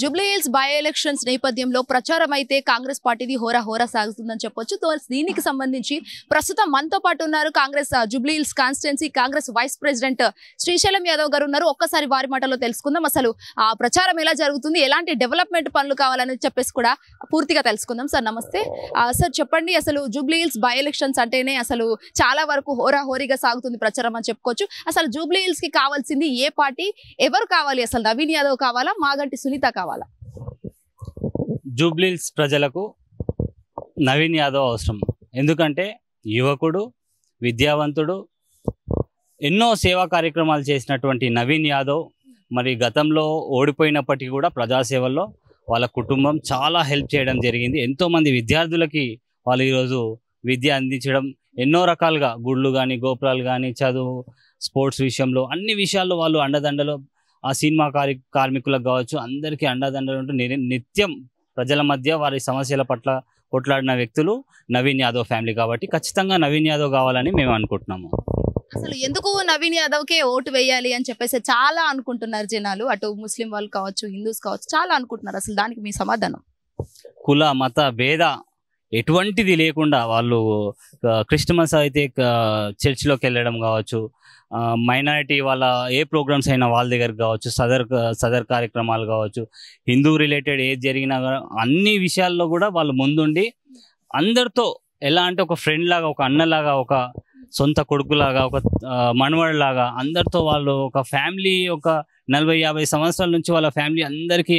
Jubilee hills by elections నేపథ్యంలో ప్రచారం అయితే కాంగ్రెస్ పార్టీది హోరా సాగుతుందని చెప్పొచ్చు. దీనికి సంబంధించి ప్రస్తుతం మనతో పాటు ఉన్నారు Congress Jubilee Hills constituency Congress vice president Srisailam Yadav గారు ఉన్నారు. ఒక్కసారి వారి మాటలో తెలుసుకుందాం. అసలు ఆ ప్రచారం ఎలా జరుగుతుంది, ఎలాంటి డెవలప్మెంట్ పనులు కావాలని చెప్పేసి కూడా పూర్తిగా తెలుసుకుందాం. సార్ నమస్తే. సార్ చెప్పండి, అసలు జూబ్లీ హిల్స్ బై ఎలక్షన్స్ అంటేనే అసలు చాలా వరకు హోరీగా సాగుతుంది ప్రచారం అని చెప్పుకోవచ్చు. అసలు జూబ్లీ హిల్స్ కి కావాల్సింది ఏ పార్టీ, ఎవరు కావాలి? అసలు నవీన్ యాదవ్ కావాలా, మాగంటి సునీత కావాలా? జూబ్లీ హిల్స్ ప్రజలకు నవీన్ యాదవ్ అవసరం. ఎందుకంటే యువకుడు, విద్యావంతుడు, ఎన్నో సేవా కార్యక్రమాలు చేసినటువంటి నవీన్ యాదవ్ మరి గతంలో ఓడిపోయినప్పటికీ కూడా ప్రజాసేవల్లో వాళ్ళ కుటుంబం చాలా హెల్ప్ చేయడం జరిగింది. ఎంతోమంది విద్యార్థులకి వాళ్ళు ఈరోజు విద్య అందించడం, ఎన్నో రకాలుగా గుళ్ళు కానీ గోపురాలు కానీ చదువు, స్పోర్ట్స్ విషయంలో అన్ని విషయాల్లో వాళ్ళు అండదండలు, ఆ సినిమా కార్మికులకు కావచ్చు అందరికీ అండదండలు ఉంటూ నిత్యం ప్రజల మధ్య వారి సమస్యల పట్ల కొట్లాడిన వ్యక్తులు నవీన్ యాదవ్ ఫ్యామిలీ. కాబట్టి ఖచ్చితంగా నవీన్ యాదవ్ కావాలని మేము అనుకుంటున్నాము. అసలు ఎందుకు నవీన్ యాదవ్కే ఓటు వేయాలి అని చెప్పేసి చాలా అనుకుంటున్నారు జనాలు. అటు ముస్లిం వాళ్ళు కావచ్చు, హిందూస్ కావచ్చు, చాలా అనుకుంటున్నారు. అసలు దానికి మీ సమాధానం? కుల మత భేద ఎటువంటిది లేకుండా వాళ్ళు క్రిస్టమస్ అయితే చర్చిలోకి వెళ్ళడం కావచ్చు, మైనారిటీ వాళ్ళ ఏ ప్రోగ్రామ్స్ అయినా వాళ్ళ దగ్గర కావచ్చు, సదర్ కార్యక్రమాలు కావచ్చు, హిందూ రిలేటెడ్ ఏది జరిగినా అన్ని విషయాల్లో కూడా వాళ్ళు ముందుండి అందరితో ఎలా అంటే ఒక ఫ్రెండ్ లాగా, ఒక అన్నలాగా, ఒక సొంత కొడుకులాగా, ఒక మనవడిలాగా అందరితో వాళ్ళు ఒక ఫ్యామిలీ, ఒక 40-50 సంవత్సరాల నుంచి వాళ్ళ ఫ్యామిలీ అందరికీ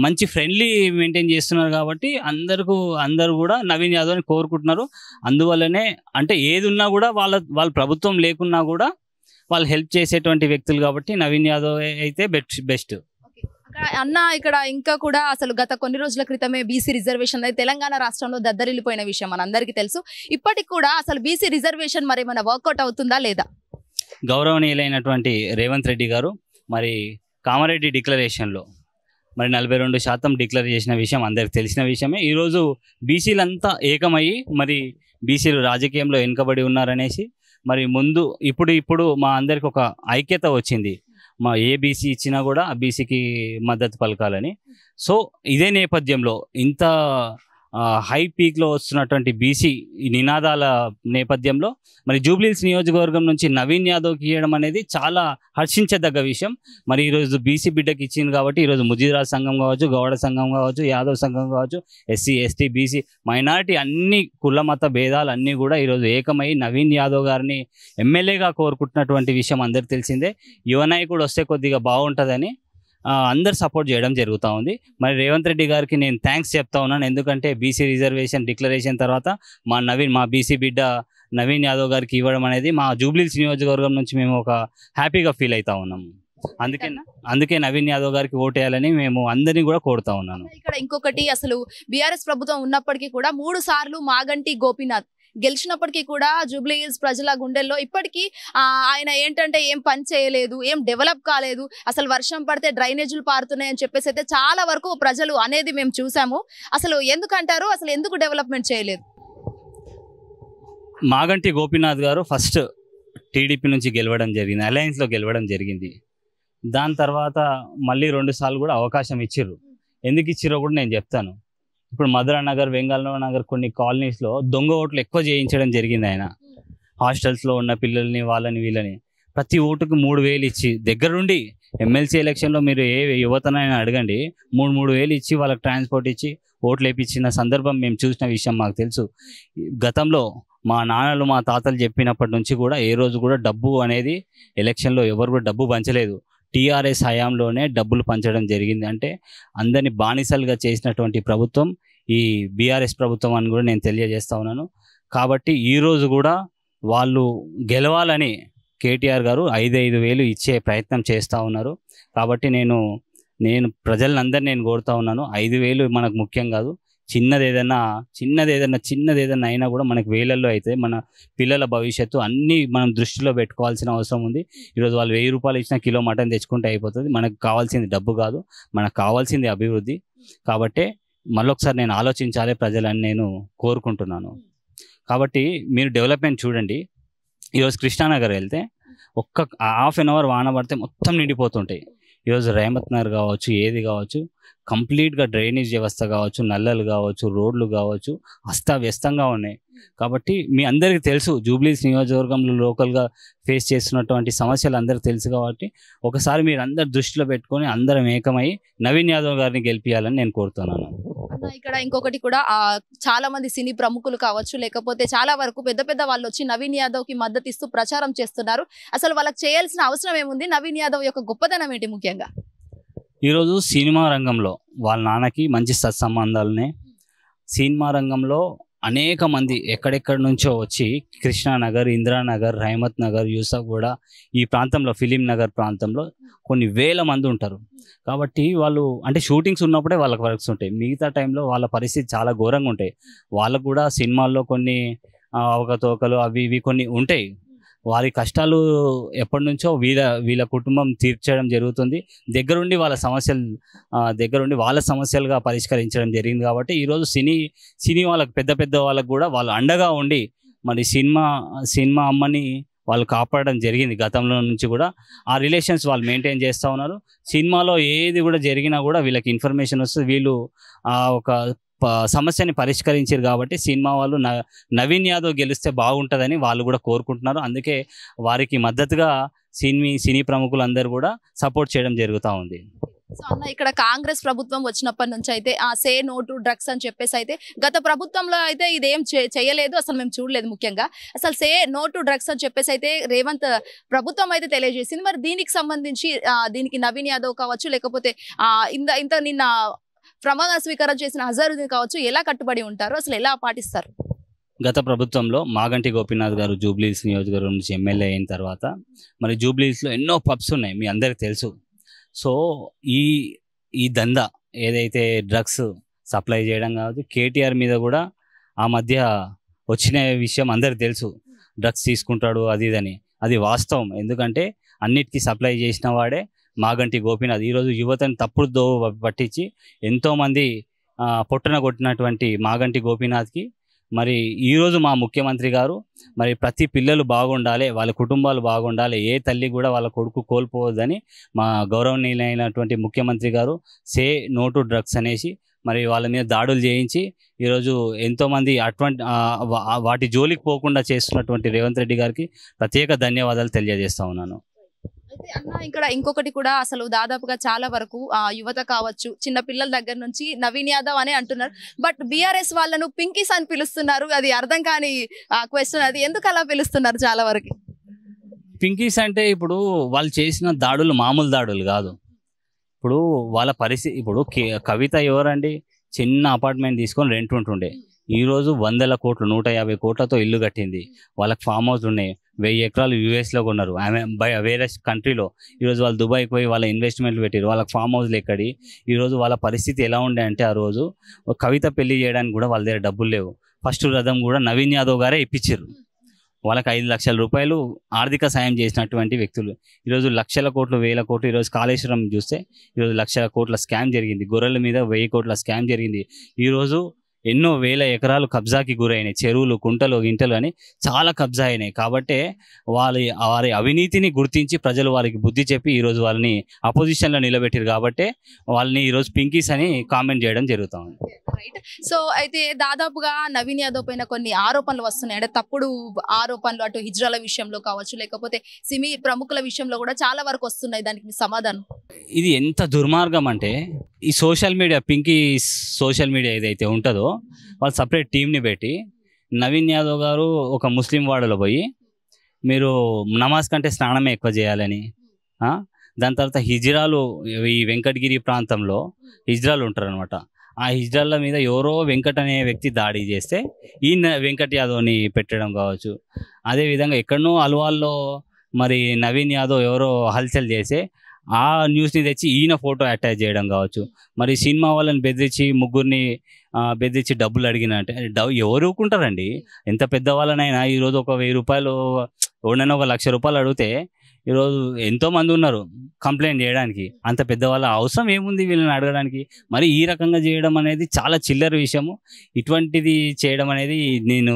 మంచి ఫ్రెండ్లీ మెయింటైన్ చేస్తున్నారు. కాబట్టి అందరూ కూడా నవీన్ యాదవ్ని కోరుకుంటున్నారు. అందువల్లనే అంటే ఏది ఉన్నా కూడా వాళ్ళ ప్రభుత్వం లేకున్నా కూడా వాళ్ళు హెల్ప్ చేసేటువంటి వ్యక్తులు కాబట్టి నవీన్ యాదవ్ అయితే బెస్ట్. అన్న ఇక్కడ ఇంకా కూడా అసలు గత కొన్ని రోజుల క్రితమే బీసీ రిజర్వేషన్ అనేది తెలంగాణ రాష్ట్రంలో దద్దరిల్లిపోయిన విషయం మనందరికీ తెలుసు. ఇప్పటికి కూడా అసలు బీసీ రిజర్వేషన్ మరి ఏమైనా వర్కౌట్ అవుతుందా లేదా? గౌరవనీయులైనటువంటి రేవంత్ రెడ్డి గారు మరి కామారెడ్డి డిక్లరేషన్లో మరి 42% డిక్లేర్ చేసిన విషయం అందరికి తెలిసిన విషయమే. ఈరోజు బీసీలంతా ఏకమయ్యి మరి బీసీలు రాజకీయంలో వెనుకబడి ఉన్నారనేసి మరి ముందు ఇప్పుడు మా అందరికి ఒక ఐక్యత వచ్చింది. మా ఏ బీసీ ఇచ్చినా కూడా ఆ బీసీకి మద్దతు పలకాలని. సో ఇదే నేపథ్యంలో ఇంత హై పీక్లో వస్తున్నటువంటి బీసీ నినాదాల నేపథ్యంలో మరి జూబ్లీ హిల్స్ నియోజకవర్గం నుంచి నవీన్ యాదవ్కి ఇవ్వడం అనేది చాలా హర్షించదగ్గ విషయం. మరి ఈరోజు బీసీ బిడ్డకి ఇచ్చింది కాబట్టి ఈరోజు ముజీరాజ్ సంఘం కావచ్చు, గౌడ సంఘం కావచ్చు, యాదవ్ సంఘం కావచ్చు, ఎస్సీ ఎస్టీ బీసీ మైనారిటీ అన్ని కుల మత భేదాలు అన్నీ కూడా ఈరోజు ఏకమై నవీన్ యాదవ్ గారిని ఎమ్మెల్యేగా కోరుకుంటున్నటువంటి విషయం అందరికి తెలిసిందే. యువ నాయకుడు వస్తే కొద్దిగా బాగుంటుందని అందరు సపోర్ట్ చేయడం జరుగుతూ ఉంది. మరి రేవంత్ రెడ్డి గారికి నేను థ్యాంక్స్ చెప్తా ఉన్నాను. ఎందుకంటే బీసీ రిజర్వేషన్ డిక్లరేషన్ తర్వాత మా బీసీ బిడ్డ నవీన్ యాదవ్ గారికి ఇవ్వడం అనేది మా జూబ్లీ హిల్స్ నియోజకవర్గం నుంచి మేము ఒక హ్యాపీగా ఫీల్ అవుతా ఉన్నాము. అందుకే నవీన్ యాదవ్ గారికి ఓటేయాలని మేము అందరినీ కూడా కోరుతా ఉన్నాను. ఇక్కడ ఇంకొకటి, అసలు బీఆర్ఎస్ ప్రభుత్వం ఉన్నప్పటికీ కూడా 3 సార్లు మాగంటి గోపీనాథ్ గెలిచినప్పటికీ కూడా జూబ్లీ హిల్స్ ప్రజల గుండెల్లో ఇప్పటికీ ఆయన ఏంటంటే ఏం పని చేయలేదు, ఏం డెవలప్ కాలేదు, అసలు వర్షం పడితే డ్రైనేజీలు పారుతున్నాయని చెప్పేసి అయితే చాలా వరకు ప్రజలు అనేది మేము చూసాము. అసలు ఎందుకంటారు, అసలు ఎందుకు డెవలప్మెంట్ చేయలేదు? మాగంటి గోపీనాథ్ గారు ఫస్ట్ టీడీపీ నుంచి గెలవడం జరిగింది, అలయన్స్లో గెలవడం జరిగింది. దాని తర్వాత మళ్ళీ 2 సార్లు కూడా అవకాశం ఇచ్చిర్రు. ఎందుకు ఇచ్చిరో కూడా నేను చెప్తాను. ఇప్పుడు మధురా నగర్, వెంగళరావు నగర్ కొన్ని కాలనీస్లో దొంగ ఓట్లు ఎక్కువ చేయించడం జరిగింది. ఆయన హాస్టల్స్లో ఉన్న పిల్లల్ని వాళ్ళని వీళ్ళని ప్రతి ఓటుకు 3,000 ఇచ్చి దగ్గరుండి ఎమ్మెల్సీ ఎలక్షన్లో మీరు ఏ యువతనైనా అడగండి, 3,000 ఇచ్చి వాళ్ళకి ట్రాన్స్పోర్ట్ ఇచ్చి ఓట్లు వేయించిన సందర్భం మేము చూసిన విషయం మాకు తెలుసు. గతంలో మా నాన్నలు మా తాతలు చెప్పినప్పటి నుంచి కూడా ఏ రోజు కూడా డబ్బు అనేది ఎలక్షన్లో ఎవరు కూడా డబ్బు పంచలేదు. టీఆర్ఎస్ హయాంలోనే డబ్బులు పంచడం జరిగింది. అంటే అందరినీ బానిసలుగా చేసినటువంటి ప్రభుత్వం ఈ బీఆర్ఎస్ ప్రభుత్వం అని కూడా నేను తెలియజేస్తా ఉన్నాను. కాబట్టి ఈరోజు కూడా వాళ్ళు గెలవాలని కేటీఆర్ గారు 5,000 ఇచ్చే ప్రయత్నం చేస్తూ ఉన్నారు. కాబట్టి నేను ప్రజలందరినీ నేను కోరుతా ఉన్నాను, 5,000 మనకు ముఖ్యం కాదు. చిన్నదేదన్నా అయినా కూడా మనకు వేలల్లో అయితే మన పిల్లల భవిష్యత్తు అన్నీ మనం దృష్టిలో పెట్టుకోవాల్సిన అవసరం ఉంది. ఈరోజు వాళ్ళు 1,000 రూపాయలు ఇచ్చిన కిలో మటన్ తెచ్చుకుంటే అయిపోతుంది. మనకు కావాల్సింది డబ్బు కాదు, మనకు కావాల్సింది అభివృద్ధి. కాబట్టే మళ్ళొకసారి నేను ఆలోచించాలి ప్రజలని నేను కోరుకుంటున్నాను. కాబట్టి మీరు డెవలప్మెంట్ చూడండి. ఈరోజు కృష్ణానగర్ వెళ్తే ఒక్క హాఫ్ అన్ అవర్ వాన పడితే మొత్తం నిండిపోతుంటాయి. ఈరోజు రహమత్ నగర్ కావచ్చు, ఏది కావచ్చు, కంప్లీట్గా డ్రైనేజ్ వ్యవస్థ కావచ్చు, నల్లలు కావచ్చు, రోడ్లు కావచ్చు, అస్తవ్యస్తంగా ఉన్నాయి. కాబట్టి మీ అందరికీ తెలుసు, జూబ్లీస్ నియోజకవర్గంలో లోకల్గా ఫేస్ చేస్తున్నటువంటి సమస్యలు అందరికీ తెలుసు. కాబట్టి ఒకసారి మీరు అందరు దృష్టిలో పెట్టుకొని అందరం ఏకమై నవీన్ యాదవ్ గారిని గెలిపించాలని నేను కోరుతున్నాను. ఇక్కడ ఇంకొకటి కూడా చాలా మంది సినీ ప్రముఖులు కావచ్చు, లేకపోతే చాలా వరకు పెద్ద పెద్ద వాళ్ళు వచ్చి నవీన్ యాదవ్ కి మద్దతు ఇస్తూ ప్రచారం చేస్తున్నారు. అసలు వాళ్ళకి చేయాల్సిన అవసరం ఏముంది? నవీన్ యాదవ్ యొక్క గొప్పతనం ఏంటి? ముఖ్యంగా ఈరోజు సినిమా రంగంలో వాళ్ళ నాన్నకి మంచి సత్సంబంధాలునే. సినిమా రంగంలో అనేక మంది ఎక్కడెక్కడి నుంచో వచ్చి కృష్ణానగర్, ఇందిరానగర్, రహమత్ నగర్, యూసఫ్ కూడా ఈ ప్రాంతంలో, ఫిలిం నగర్ ప్రాంతంలో కొన్ని వేల మంది ఉంటారు. కాబట్టి వాళ్ళు అంటే షూటింగ్స్ ఉన్నప్పుడే వాళ్ళకి వర్క్స్ ఉంటాయి, మిగతా టైంలో వాళ్ళ పరిస్థితి చాలా ఘోరంగా ఉంటాయి. వాళ్ళకు కూడా సినిమాల్లో కొన్ని అవకతవకలు అవి ఇవి కొన్ని ఉంటాయి. వారి కష్టాలు ఎప్పటి నుంచో వీళ్ళ కుటుంబం తీర్చడం జరుగుతుంది. దగ్గరుండి వాళ్ళ సమస్యలుగా పరిష్కరించడం జరిగింది. కాబట్టి ఈరోజు సినీ వాళ్ళకి పెద్ద పెద్ద వాళ్ళకు కూడా వాళ్ళు అండగా ఉండి మరి సినిమా అమ్మని వాళ్ళు కాపాడడం జరిగింది. గతంలో నుంచి కూడా ఆ రిలేషన్స్ వాళ్ళు మెయింటైన్ చేస్తూ ఉన్నారు. సినిమాలో ఏది కూడా జరిగినా కూడా వీళ్ళకి ఇన్ఫర్మేషన్ వస్తుంది. వీళ్ళు ఒక సమస్యని పరిష్కరించారు. కాబట్టి సినిమా వాళ్ళు నవీన్ యాదవ్ గెలిస్తే బాగుంటుందని వాళ్ళు కూడా కోరుకుంటున్నారు. అందుకే వారికి మద్దతుగా సినీ ప్రముఖులందరూ కూడా సపోర్ట్ చేయడం జరుగుతూ ఉంది. సో అన్న, ఇక్కడ కాంగ్రెస్ ప్రభుత్వం వచ్చినప్పటి నుంచి అయితే సే నో టు డ్రగ్స్ అని చెప్పేసి అయితే గత ప్రభుత్వంలో అయితే ఇదేం చేయలేదు, అసలు మేము చూడలేదు. ముఖ్యంగా అసలు సే నో టు డ్రగ్స్ అని చెప్పేసి అయితే రేవంత్ ప్రభుత్వం అయితే తెలియజేసింది. మరి దీనికి సంబంధించి దీనికి నవీన్ యాదవ్ కావచ్చు, లేకపోతే ఇంత నిన్న ప్రమాణ స్వీకారం చేసిన అజరుద్దీన్ కావచ్చు, ఎలా కట్టుబడి ఉంటారు, అసలు ఎలా పాటిస్తారు? గత ప్రభుత్వంలో మాగంటి గోపీనాథ్ గారు జూబ్లీస్ నియోజకవర్గం నుంచి ఎమ్మెల్యే అయిన తర్వాత మరి జూబ్లీస్లో ఎన్నో పబ్స్ ఉన్నాయి, మీ అందరికి తెలుసు. సో ఈ దందా ఏదైతే డ్రగ్స్ సప్లై చేయడం కావచ్చు, కేటీఆర్ మీద కూడా ఆ మధ్య వచ్చిన విషయం అందరికి తెలుసు. డ్రగ్స్ తీసుకుంటాడు అది ఇదని, అది వాస్తవం. ఎందుకంటే అన్నిటికీ సప్లై చేసిన వాడే మాగంటి గోపీనాథ్. ఈరోజు యువతను తప్పుడు దోవ పట్టించి ఎంతోమంది పొట్టన కొట్టినటువంటి మాగంటి గోపీనాథ్కి మరి ఈరోజు మా ముఖ్యమంత్రి గారు మరి ప్రతి పిల్లలు బాగుండాలి, వాళ్ళ కుటుంబాలు బాగుండాలి, ఏ తల్లి కూడా వాళ్ళ కొడుకు కోల్పోవద్దని మా గౌరవనీయులైనటువంటి ముఖ్యమంత్రి గారు సే నో టు డ్రగ్స్ అనేసి మరి వాళ్ళ మీద దాడులు చేయించి ఈరోజు ఎంతోమంది వాటి జోలికి పోకుండా చేస్తున్నటువంటి రేవంత్ రెడ్డి గారికి ప్రత్యేక ధన్యవాదాలు తెలియజేస్తా ఉన్నాను. అయితే అన్న, ఇక్కడ ఇంకొకటి కూడా అసలు దాదాపుగా చాలా వరకు యువత కావచ్చు, చిన్న పిల్లల దగ్గర నుంచి నవీన్ యాదవ్ అనే అంటున్నారు. బట్ బీఆర్ఎస్ వాళ్ళను పింకీస్ అని పిలుస్తున్నారు. అది అర్థం కాని క్వశ్చన్. అది ఎందుకు అలా పిలుస్తున్నారు? చాలా వరకు పింకీస్ అంటే ఇప్పుడు వాళ్ళు చేసిన దాడులు మామూలు దాడులు కాదు. ఇప్పుడు వాళ్ళ పరిస్థితి, ఇప్పుడు కవిత ఎవరండి? చిన్న అపార్ట్మెంట్ తీసుకొని రెంట్ ఉంటుండే, ఈరోజు 100 కోట్లు 150 కోట్లతో ఇల్లు కట్టింది. వాళ్ళకి ఫామ్ హౌస్ ఉన్నాయి, 1000 ఎకరాలు యూఎస్లో కొన్నారు, ఆమె వేరే కంట్రీలో. ఈరోజు వాళ్ళు దుబాయ్కి పోయి వాళ్ళ ఇన్వెస్ట్మెంట్లు పెట్టారు, వాళ్ళకి ఫామ్ హౌస్లు ఎక్కడి. ఈరోజు వాళ్ళ పరిస్థితి ఎలా ఉండే అంటే, ఆ రోజు కవిత పెళ్లి చేయడానికి కూడా వాళ్ళ దగ్గర డబ్బులు లేవు. ఫస్ట్ రథం కూడా నవీన్ యాదవ్ గారే ఇప్పించారు. వాళ్ళకి 5 లక్షల రూపాయలు ఆర్థిక సాయం చేసినటువంటి వ్యక్తులు. ఈరోజు లక్షల కోట్లు, 1000 కోట్లు. ఈరోజు కాళేశ్వరం చూస్తే ఈరోజు 1,00,000 కోట్ల స్కామ్ జరిగింది, గొర్రెల మీద 1000 కోట్ల స్కామ్ జరిగింది. ఈరోజు ఎన్నో వేల ఎకరాలు కబ్జాకి గురైనాయి, చెరువులు, కుంటలు, గింటలు అని చాలా కబ్జా అయినాయి. కాబట్టి వారి అవినీతిని గుర్తించి ప్రజలు వారికి బుద్ధి చెప్పి ఈరోజు వాళ్ళని అపోజిషన్లో నిలబెట్టారు. కాబట్టి వాళ్ళని ఈరోజు పింకీస్ అని కామెంట్ చేయడం జరుగుతూ ఉంది. రైట్. సో అయితే దాదాపుగా నవీన్ యాదవ్ పైన కొన్ని ఆరోపణలు వస్తున్నాయి. అంటే తప్పుడు ఆరోపణలు, అటు హిజ్రాల విషయంలో కావచ్చు, లేకపోతే సినీ ప్రముఖుల విషయంలో కూడా చాలా వరకు వస్తున్నాయి. దానికి మీ సమాధానం? ఇది ఎంత దుర్మార్గం అంటే, ఈ social media, Pinky social media ఏదైతే ఉంటుందో వాళ్ళు సపరేట్ టీంని పెట్టి నవీన్ యాదవ్ గారు ఒక ముస్లిం వాడలో పోయి మీరు నమాజ్ కంటే స్నానమే ఎక్కువ చేయాలని, దాని తర్వాత హిజ్రాలు, ఈ వెంకటగిరి ప్రాంతంలో హిజ్రాలు ఉంటారు అనమాట. ఆ హిజ్రాల మీద ఎవరో వెంకట్ అనే వ్యక్తి దాడి చేస్తే ఈయన వెంకట్ యాదవ్ని పెట్టడం కావచ్చు. అదేవిధంగా ఎక్కడనో అల్వాల్లో మరి నవీన్ యాదవ్ ఎవరో హల్చల్ చేస్తే ఆ న్యూస్ని తెచ్చి ఈయన ఫోటో అటాచ్ చేయడం కావచ్చు. మరి సినిమా వాళ్ళని బెదిరించి, ముగ్గురిని బెదిరించి డబ్బులు అడిగిన అంటే ఎవరు ఊరుకుంటారండి? ఎంత పెద్దవాళ్ళనైనా ఈరోజు ఒక 1000 రూపాయలు, ఎవరైనా ఒక 1,00,000 రూపాయలు అడిగితే ఈరోజు ఎంతోమంది ఉన్నారు కంప్లైంట్ చేయడానికి. అంత పెద్దవాళ్ళ అవసరం ఏముంది వీళ్ళని అడగడానికి? మరి ఈ రకంగా చేయడం అనేది చాలా చిల్లర విషయము. ఇటువంటిది చేయడం అనేది నేను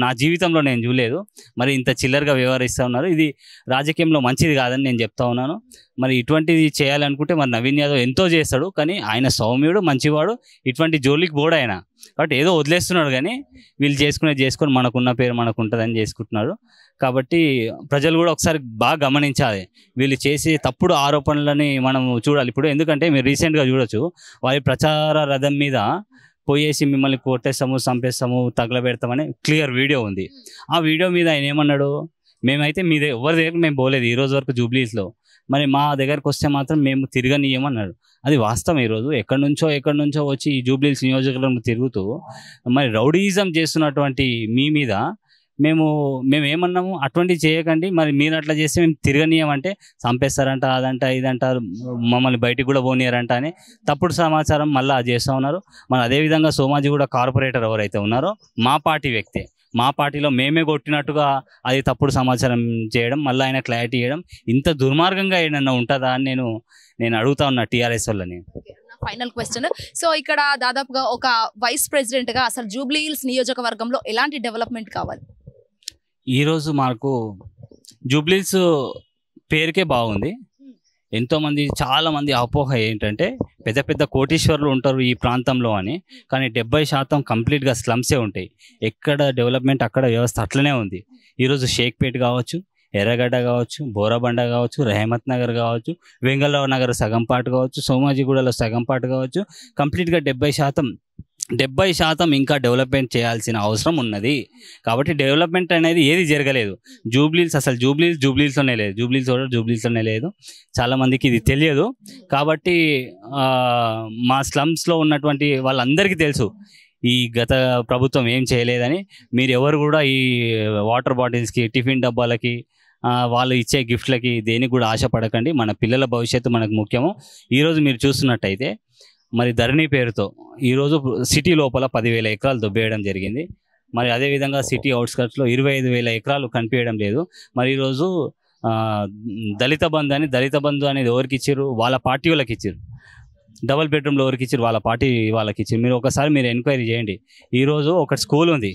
నా జీవితంలో నేను చూడలేదు. మరి ఇంత చిల్లరగా వ్యవహరిస్తూ ఉన్నారు. ఇది రాజకీయంలో మంచిది కాదని నేను చెప్తా ఉన్నాను. మరి ఇటువంటిది చేయాలనుకుంటే మరి నవీన్ యాదవ్ ఎంతో చేస్తాడు, కానీ ఆయన సౌమ్యుడు, మంచివాడు, ఇటువంటి జోలికి పోడు ఆయన. కాబట్టి ఏదో వదిలేస్తున్నాడు, కానీ వీళ్ళు చేసుకొని మనకున్న పేరు మనకు ఉంటుందని చేసుకుంటున్నాడు. కాబట్టి ప్రజలు కూడా ఒకసారి బాగా గమనించాలి. వీళ్ళు చేసే తప్పుడు ఆరోపణలని మనం చూడాలి. ఇప్పుడు ఎందుకంటే మీరు రీసెంట్గా చూడొచ్చు, వారి ప్రచార రథం మీద పోయేసి మిమ్మల్ని కొట్టేస్తాము, చంపేస్తాము, తగలబెడతామని క్లియర్ వీడియో ఉంది. ఆ వీడియో మీద ఆయన ఏమన్నాడు, మేమైతే ఎవరి దగ్గర మేము పోలేదు ఈరోజు వరకు జూబ్లీస్లో, మరి మా దగ్గరకు వస్తే మాత్రం మేము తిరగనీయమన్నాడు. అది వాస్తవం. ఈరోజు ఎక్కడి నుంచో వచ్చి ఈ జూబ్లీస్ నియోజకవర్గంలో తిరుగుతూ మరి రౌడీయిజం చేస్తున్నటువంటి మీ మీద మేము ఏమన్నాము, అటువంటివి చేయకండి, మరి మీరు అట్లా చేస్తే మేము తిరగనీయమంటే చంపేస్తారంట, అదంట ఇదంట, మమ్మల్ని బయటికి కూడా పోనీయారంట అని తప్పుడు సమాచారం మళ్ళీ చేస్తూ ఉన్నారు. మరి అదేవిధంగా సోమాజీ కూడా కార్పొరేటర్ ఎవరైతే ఉన్నారో మా పార్టీ వ్యక్తే, మా పార్టీలో మేమే కొట్టినట్టుగా అది తప్పుడు సమాచారం చేయడం, మళ్ళీ ఆయన క్లారిటీ చేయడం, ఇంత దుర్మార్గంగా ఏదన్నా ఉంటుందా అని నేను అడుగుతా ఉన్నా టీఆర్ఎస్ వాళ్ళని. Final question. సో ఇక్కడ దాదాపుగా ఒక వైస్ ప్రెసిడెంట్ గా అసలు జూబ్లీ హిల్స్ నియోజకవర్గంలో ఎలాంటి డెవలప్మెంట్ కావాలి? ఈరోజు మాకు జూబ్లీ హిల్స్ పేరుకే బాగుంది. ఎంతోమంది చాలామంది అపోహ ఏంటంటే పెద్ద పెద్ద కోటీశ్వరులు ఉంటారు ఈ ప్రాంతంలో అని, కానీ 70% కంప్లీట్గా స్లమ్సే ఉంటాయి. ఎక్కడ డెవలప్మెంట్ అక్కడ వ్యవస్థ అట్లనే ఉంది. ఈరోజు షేక్పేట్ కావచ్చు, ఎర్రగడ్డ కావచ్చు, బోరబండ కావచ్చు, రెహమత్ నగర్ కావచ్చు, వెంగళరావు నగర్ సగం పాటు కావచ్చు, సోమాజిగూడలో సగం పాటు కావచ్చు, కంప్లీట్గా 70% ఇంకా డెవలప్మెంట్ చేయాల్సిన అవసరం ఉన్నది. కాబట్టి డెవలప్మెంట్ అనేది ఏది జరగలేదు. జూబ్లీహిల్స్లోనే లేదు, జూబ్లీహిల్స్లోనే లేదు. చాలామందికి ఇది తెలియదు. కాబట్టి మా స్లమ్స్లో ఉన్నటువంటి వాళ్ళందరికీ తెలుసు ఈ గత ప్రభుత్వం ఏం చేయలేదని. మీరు ఎవరు కూడా ఈ వాటర్ బాటిల్స్కి, టిఫిన్ డబ్బాలకి, వాళ్ళు ఇచ్చే గిఫ్ట్లకి దేనికి కూడా ఆశపడకండి. మన పిల్లల భవిష్యత్తు మనకు ముఖ్యము. ఈరోజు మీరు చూస్తున్నట్టయితే మరి ధరణి పేరుతో ఈరోజు సిటీ లోపల 10,000 ఎకరాలు దొబ్బేయడం జరిగింది. మరి అదేవిధంగా సిటీ అవుట్స్కట్స్లో 25,000 ఎకరాలు కనిపించడం లేదు. మరి ఈరోజు దళిత బంధు అనేది ఎవరికి ఇచ్చారు? వాళ్ళ పార్టీ వాళ్ళకి ఇచ్చారు. డబుల్ బెడ్రూమ్లో ఎవరికి ఇచ్చారు? వాళ్ళ పార్టీ వాళ్ళకి ఇచ్చారు. మీరు ఒకసారి ఎంక్వైరీ చేయండి. ఈరోజు ఒక స్కూల్ ఉంది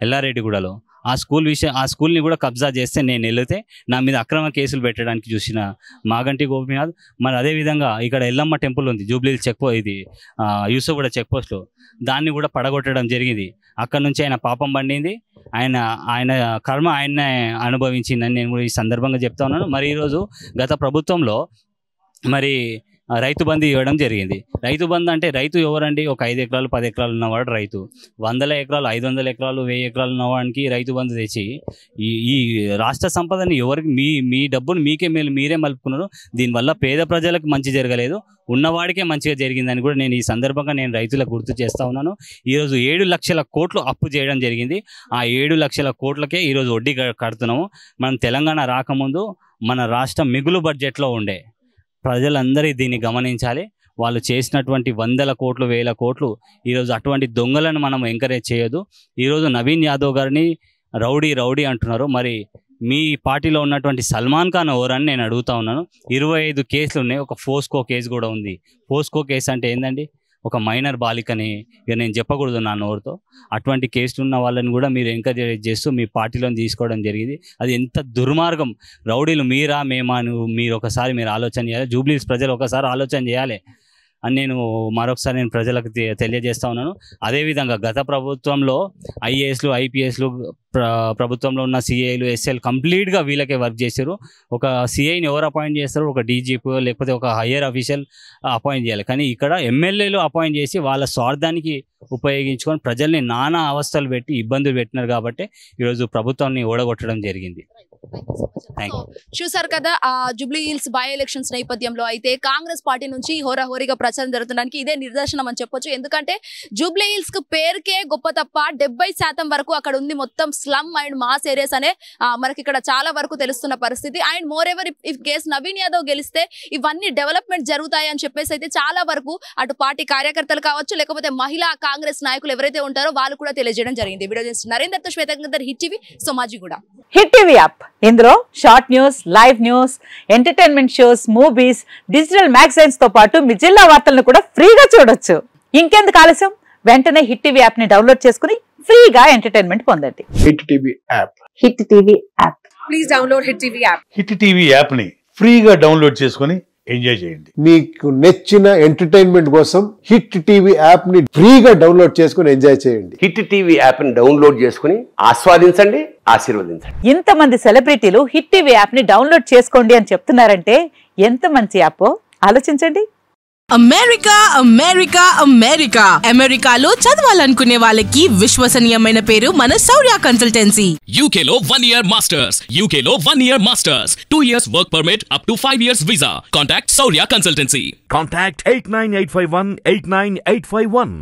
ఎల్లారెడ్డిగూడలో, ఆ స్కూల్ని కూడా కబ్జా చేస్తే నేను వెళితే నా మీద అక్రమ కేసులు పెట్టడానికి చూసిన మాగంటి గోపినాథ్. మరి అదేవిధంగా ఇక్కడ ఎల్లమ్మ టెంపుల్ ఉంది జూబ్లీ ఇది యూసుఫ్గూడ చెక్ పోస్ట్లో, దాన్ని కూడా పడగొట్టడం జరిగింది. అక్కడ నుంచి ఆయన పాపం పండింది, ఆయన కర్మ ఆయన అనుభవించిందని నేను కూడా ఈ సందర్భంగా చెప్తా ఉన్నాను. మరి ఈరోజు గత ప్రభుత్వంలో మరి రైతు బంధు ఇవ్వడం జరిగింది. రైతు బంధు అంటే రైతు ఎవరండి? ఒక 5 ఎకరాలు 10 ఎకరాలు ఉన్నవాడు రైతు. 100 ఎకరాలు 500 ఎకరాలు 1000 ఎకరాలు ఉన్నవాడికి రైతు బంధు తెచ్చి ఈ రాష్ట్ర సంపదని ఎవరికి మీ డబ్బును మీరే మలుపుకున్నారు. దీనివల్ల పేద ప్రజలకు మంచి జరగలేదు, ఉన్నవాడికే మంచిగా జరిగిందని కూడా నేను ఈ సందర్భంగా రైతులకు గుర్తు చేస్తూ ఉన్నాను. ఈరోజు 7 లక్షల కోట్లు అప్పు చేయడం జరిగింది. ఆ 7 లక్షల కోట్లకే ఈరోజు వడ్డీ కడుతున్నాము. మనం తెలంగాణ రాకముందు మన రాష్ట్రం మిగులు బడ్జెట్లో ఉండే. ప్రజలందరూ దీన్ని గమనించాలి. వాళ్ళు చేసినటువంటి 100 కోట్లు 1000 కోట్లు ఈరోజు అటువంటి దొంగలను మనం ఎంకరేజ్ చేయొద్దు. ఈరోజు నవీన్ యాదవ్ గారిని రౌడీ అంటున్నారు. మరి మీ పార్టీలో ఉన్నటువంటి సల్మాన్ ఖాన్ ఎవరని నేను అడుగుతా ఉన్నాను. 25 కేసులు ఉన్నాయి, ఒక ఫోస్కో కేసు కూడా ఉంది. ఫోస్కో కేసు అంటే ఏందండి? ఒక మైనర్ బాలికని, ఇక నేను చెప్పకూడదు నా నోరుతో. అటువంటి కేసులు ఉన్న వాళ్ళని కూడా మీరు ఎంకరేజ్ చేస్తూ మీ పార్టీలో తీసుకోవడం జరిగింది. అది ఎంత దుర్మార్గం! రౌడీలు మీరా మేమా? మీరు ఒకసారి ఆలోచన చేయాలి. జూబ్లీ హిల్స్ ప్రజలు ఒకసారి ఆలోచన చేయాలి అని మరొకసారి ప్రజలకు తెలియజేస్తా ఉన్నాను. అదేవిధంగా గత ప్రభుత్వంలో ఐఏఎస్లు ఐపీఎస్లు, ప్రభుత్వంలో ఉన్న సిఐలు ఎస్ఎల్ కంప్లీట్గా వీళ్ళకే వర్క్ చేశారు. ఒక సిఐని ఎవరు అపాయింట్ చేస్తారు? ఒక డీజీపీ లేకపోతే ఒక హయ్యర్ అఫీషియల్ అపాయింట్ చేయాలి. కానీ ఇక్కడ ఎమ్మెల్యేలు అపాయింట్ చేసి వాళ్ళ స్వార్థానికి ఉపయోగించుకొని ప్రజల్ని నానా అవస్థలు పెట్టి ఇబ్బందులు పెట్టినారు. కాబట్టి ఈరోజు ప్రభుత్వాన్ని ఓడగొట్టడం జరిగింది. చూసారు కదా, జూబ్లీ హిల్స్ బై ఎలక్షన్స్ నేపథ్యంలో అయితే కాంగ్రెస్ పార్టీ నుంచి హోరాహోరీగా ప్రచారం జరుగుతుండానికి ఇదే నిదర్శనం అని చెప్పొచ్చు. ఎందుకంటే జూబ్లీ హిల్స్ కు పేరుకే గొప్ప తప్ప 70% వరకు అక్కడ ఉంది మొత్తం స్లమ్ అండ్ మాస్ ఏరియాస్ అనే మనకి ఇక్కడ చాలా వరకు తెలుస్తున్న పరిస్థితి. And more ever if case Naveen Yadav గెలిస్తే ఇవన్నీ డెవలప్మెంట్ జరుగుతాయి అని చెప్పేసి అయితే చాలా వరకు అటు పార్టీ కార్యకర్తలు కావచ్చు, లేకపోతే మహిళా కాంగ్రెస్ నాయకులు ఎవరైతే ఉంటారో వాళ్ళు కూడా తెలియజేయడం జరిగింది. వీడియో చేస్తున్నారు నరేందర్ తో Shweta hit TV Somajiguda. Hit TV app ఇందులో short news, live news, entertainment shows, movies, digital magazines తో పాటు మీ జిల్లా వార్తలను కూడా ఫ్రీగా చూడొచ్చు. ఇంకెందుకు ఆలస్యం, వెంటనే హిట్ టీవీ యాప్ ని డౌన్లోడ్ చేసుకుని ఫ్రీగా ఎంటర్టైన్మెంట్ పొందండి. Hit TV app. Hit TV app. Please download hit TV app. Hit TV app ని ఫ్రీగా డౌన్లోడ్ చేసుకుని ఎంజాయ్ చేయండి. మీకు నచ్చిన ఎంటర్టైన్మెంట్ కోసం హిట్ టీవీ యాప్ ని ఫ్రీగా డౌన్లోడ్ చేసుకుని ఎంజాయ్ చేయండి. హిట్ టీవీ యాప్ ని డౌన్లోడ్ చేసుకుని ఆస్వాదించండి, ఆశీర్వదించండి. ఇంతమంది సెలబ్రిటీలు హిట్ టీవీ యాప్ ని డౌన్లోడ్ చేసుకోండి అని చెప్తున్నారంటే ఎంత మంచి యాప్ ఆలోచించండి. అమెరికా అమెరికా అమెరికా అమెరికాలో చదవాలనుకునే వాళ్ళకి విశ్వసనీయమైన పేరు మన శౌర్య కన్సల్టెన్సీ. UK లో 1 year masters. UK లో 1 year masters. 2 years work permit up to 5 years visa. Contact Saurya Consultancy. Contact 89851 89851.